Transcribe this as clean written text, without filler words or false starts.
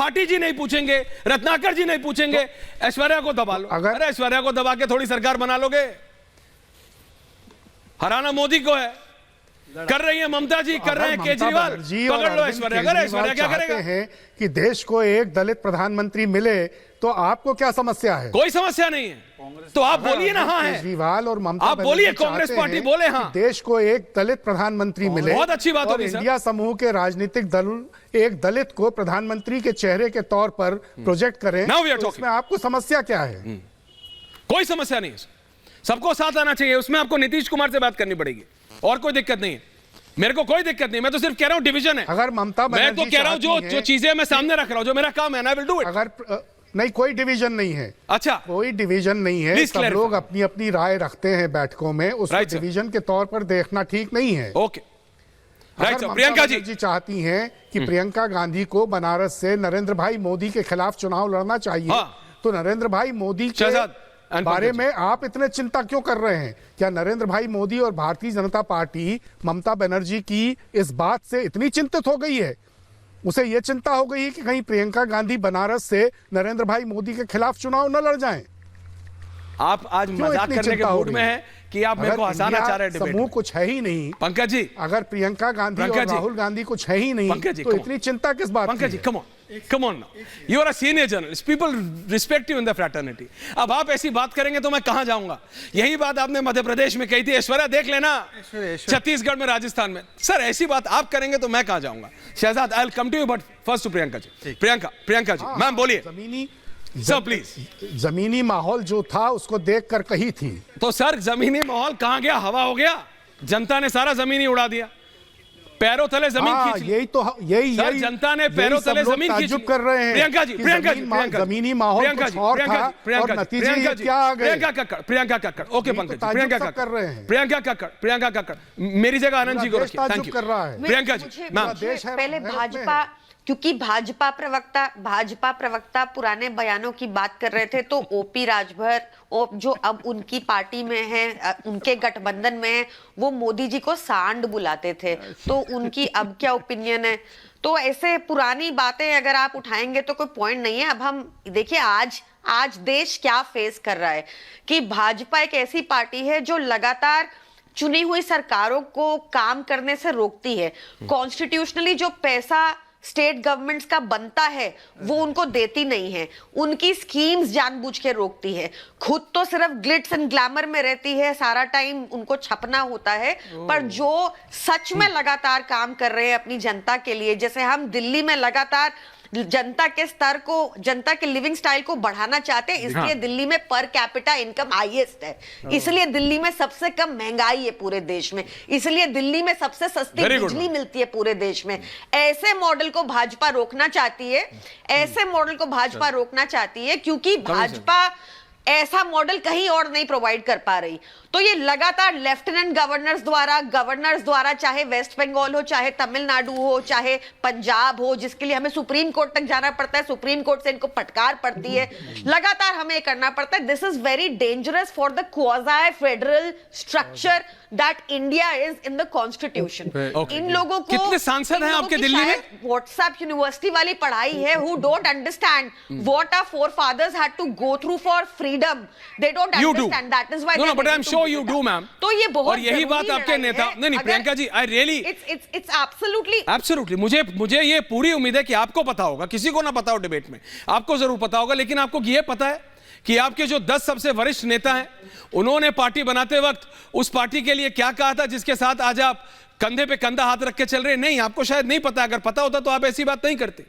भाटी जी नहीं पूछेंगे, रत्नाकर जी नहीं पूछेंगे, ऐश्वर्या को दबा लो। अरे ऐश्वर्या को दबा के थोड़ी सरकार बना लोगे? हराना मोदी को है, कर रही है ममता जी, कर रहे हैं केजरीवाल, पकड़ लो ऐश्वर्या। अगर ऐश्वर्या क्या करेगा हैं कि देश को एक दलित प्रधानमंत्री मिले, तो आपको क्या समस्या है? कोई समस्या नहीं है, तो आप बोलिए ना हाँ है। केजरीवाल और ममता आप बोलिए, कांग्रेस पार्टी बोले हाँ, देश को एक दलित प्रधानमंत्री मिले, बहुत अच्छी बात होगी। इंडिया समूह के राजनीतिक दल एक दलित को प्रधानमंत्री के चेहरे के तौर पर प्रोजेक्ट करें, तो उसमें आपको समस्या क्या है? कोई समस्या नहीं है, सबको साथ आना चाहिए। उसमें आपको नीतीश कुमार से बात करनी पड़ेगी, और कोई दिक्कत नहीं है। मेरे को कोई दिक्कत नहीं, मैं तो सिर्फ कह रहा हूं डिवीजन है। अगर ममता मैं तो कह रहा हूं जो चीजें मैं सामने रख रहा हूं, जो मेरा काम है, आई विल डू इट। अगर नहीं, कोई डिवीजन नहीं है। अच्छा, कोई डिवीजन नहीं है, सब लोग अपनी अपनी राय रखते हैं बैठकों में, उसको डिवीजन के तौर पर देखना ठीक नहीं है। Okay, right. प्रियंका जी चाहती हैं कि प्रियंका गांधी को बनारस से नरेंद्र भाई मोदी के खिलाफ चुनाव लड़ना चाहिए, तो नरेंद्र भाई मोदी के बारे में आप इतने चिंता क्यों कर रहे हैं? क्या नरेंद्र भाई मोदी और भारतीय जनता पार्टी ममता बनर्जी की इस बात से इतनी चिंतित हो गई है, उसे यह चिंता हो गई है कि कहीं प्रियंका गांधी बनारस से नरेंद्र भाई मोदी के खिलाफ चुनाव न लड़ जाएं? आप आज मजाक करने के मूड में हैं कि आप मेरे को हंसाना चाह रहे हैं। समूह कुछ है ही नहीं पंकज जी, अगर प्रियंका गांधी और राहुल गांधी कुछ है ही नहीं, तो इतनी चिंता किस बात की? Pankaj ji, come on now. You are a senior journalist. People respect you in the fraternity. अब आप ऐसी बात करेंगे तो मैं कहां जाऊंगा? यही बात आपने मध्य प्रदेश में कही थी, ऐश्वर्या देख लेना, छत्तीसगढ़ में, राजस्थान में। सर ऐसी बात आप करेंगे तो मैं कहां जाऊंगा? Shehzad, I will come to you, but first to Priyanka ji. Priyanka ji, ma'am बोलिए। Sir please. जमीनी माहौल जो था उसको देखकर कही थी, तो सर जमीनी माहौल कहां गया? हवा हो गया, जनता ने सारा जमीनी उड़ा दिया, पैरों तले जमीन खींच ली। यही जनता ने पैरों तले जमीन खींच कर रहे हैं। प्रियंका जी, जमीनी माहौल कुछ और था और नतीजे क्या आ गए? प्रियंका कक्कड़, ओके पंकज, प्रियंका कक्कड़ कर रहे हैं। प्रियंका कक्कड़ मेरी जगह आनंद जी को रखिए। Thank you. कर रहा है प्रियंका जी, पहले भाजपा, क्योंकि भाजपा प्रवक्ता पुराने बयानों की बात कर रहे थे, तो ओपी राजभर जो अब उनकी पार्टी में हैं, उनके गठबंधन में हैं, वो मोदी जी को सांड बुलाते थे, तो उनकी अब क्या ओपिनियन है? तो ऐसे पुरानी बातें अगर आप उठाएंगे तो कोई पॉइंट नहीं है। अब हम देखिए आज देश क्या फेस कर रहा है कि भाजपा एक ऐसी पार्टी है जो लगातार चुनी हुई सरकारों को काम करने से रोकती है। कॉन्स्टिट्यूशनली जो पैसा स्टेट गवर्नमेंट्स का बनता है वो उनको देती नहीं है, उनकी स्कीम्स जानबूझ के रोकती है, खुद तो सिर्फ ग्लिट्स एंड ग्लैमर में रहती है, सारा टाइम उनको छपना होता है, पर जो सच में लगातार काम कर रहे हैं अपनी जनता के लिए, जैसे हम दिल्ली में लगातार जनता के स्तर को, जनता के लिविंग स्टाइल को बढ़ाना चाहते हैं, इसलिए दिल्ली में पर कैपिटा इनकम हाईएस्ट है, इसलिए दिल्ली में सबसे कम महंगाई है पूरे देश में, इसलिए दिल्ली में सबसे सस्ती बिजली मिलती है पूरे देश में। ऐसे मॉडल को भाजपा रोकना चाहती है, ऐसे मॉडल को भाजपा रोकना चाहती है, क्योंकि भाजपा ऐसा मॉडल कहीं और नहीं प्रोवाइड कर पा रही। तो ये लगातार लेफ्टिनेंट गवर्नर्स द्वारा चाहे वेस्ट बंगाल हो, चाहे तमिलनाडु हो, चाहे पंजाब हो, जिसके लिए हमें सुप्रीम कोर्ट तक जाना पड़ता है, सुप्रीम कोर्ट से इनको फटकार पड़ती है, लगातार हमें ये करना पड़ता है। This is very dangerous for the quasi federal structure that India is in the constitution. इन लोगों को कितने सांसद हैं आपके दिल्ली में? व्हाट्सएप यूनिवर्सिटी वाली पढ़ाई है, who don't understand what our forefathers had to go through for freedom, they don't understand, that is why. No but I am you do ma'am। तो ये बहुत, और यही बात आपके नेता, नहीं Priyanka ji, I really it's absolutely मुझे ये पूरी उम्मीद है कि आपको पता होगा, किसी को ना पता हो डिबेट में, आपको जरूर पता होगा, लेकिन आपको ये पता है कि आपके जो 10 सबसे वरिष्ठ नेता हैं, उन्होंने पार्टी बनाते वक्त उस पार्टी के लिए क्या कहा था जिसके साथ आज आप कंधे पे कंधा हाथ रख के चल रहे हैं? नहीं, आपको शायद नहीं पता, अगर पता होता तो आप ऐसी बात नहीं करते।